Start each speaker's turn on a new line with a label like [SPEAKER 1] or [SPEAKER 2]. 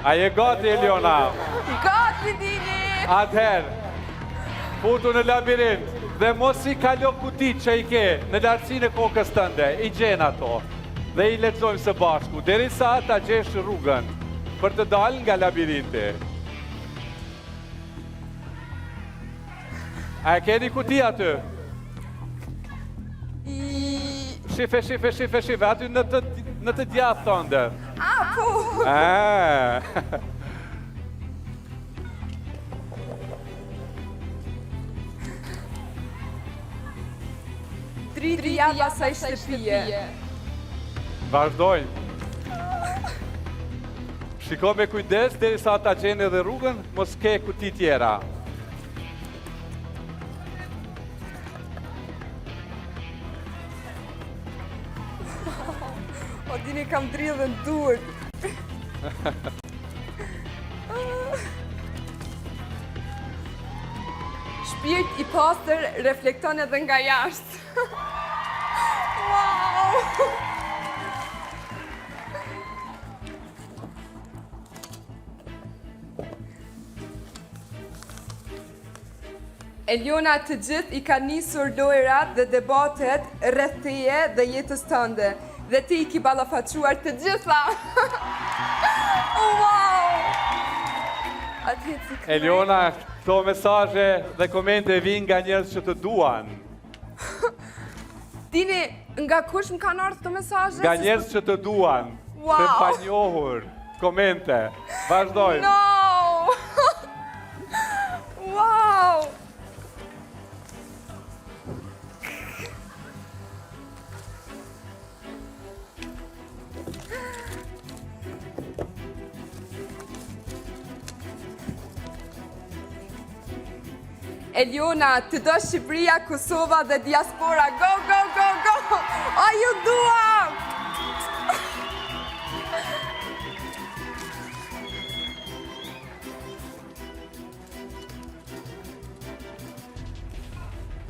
[SPEAKER 1] A je gati, Eliona?
[SPEAKER 2] Gati, Dini!
[SPEAKER 1] Atëherë, futu në labirint dhe mos i kalo kutit që i ke në lartësinë e kokës tënde, i gjen ato dhe i lexojmë së bashku, derisa ta gjesh rrugën për të dalë nga labirinti. A e keni kuti aty? Shife, aty në të djathtë tënde.
[SPEAKER 2] Po! Driti java sa i shtëpije.
[SPEAKER 1] Vazhdojnë. Shiko me kujdes, derisa ta gjenë edhe rrugën, mos ke kuti tjera.
[SPEAKER 2] O, Dini, kam dridhën duart. Shpirt i pastër reflekton edhe nga jashtë. Wow! Eliona, të gjithë i ka nisur lojrat dhe debatet rreth teje dhe jetës tënde. Dhe ti i ki ballafaqruar të gjitha. Wow!
[SPEAKER 1] Eliona, këto mesazhe dhe komente vinë nga njerëz që të duan.
[SPEAKER 2] Dini, nga kush më kanë ardhur këto mesazhe?
[SPEAKER 1] Nga njerëz që të duan.
[SPEAKER 2] Wow!
[SPEAKER 1] Të panjohur. Komente. Vazhdojmë.
[SPEAKER 2] No! Wow! Eliona, të do Shqipëria, Kosova dhe diaspora. Go, go, go, go! Are you doing?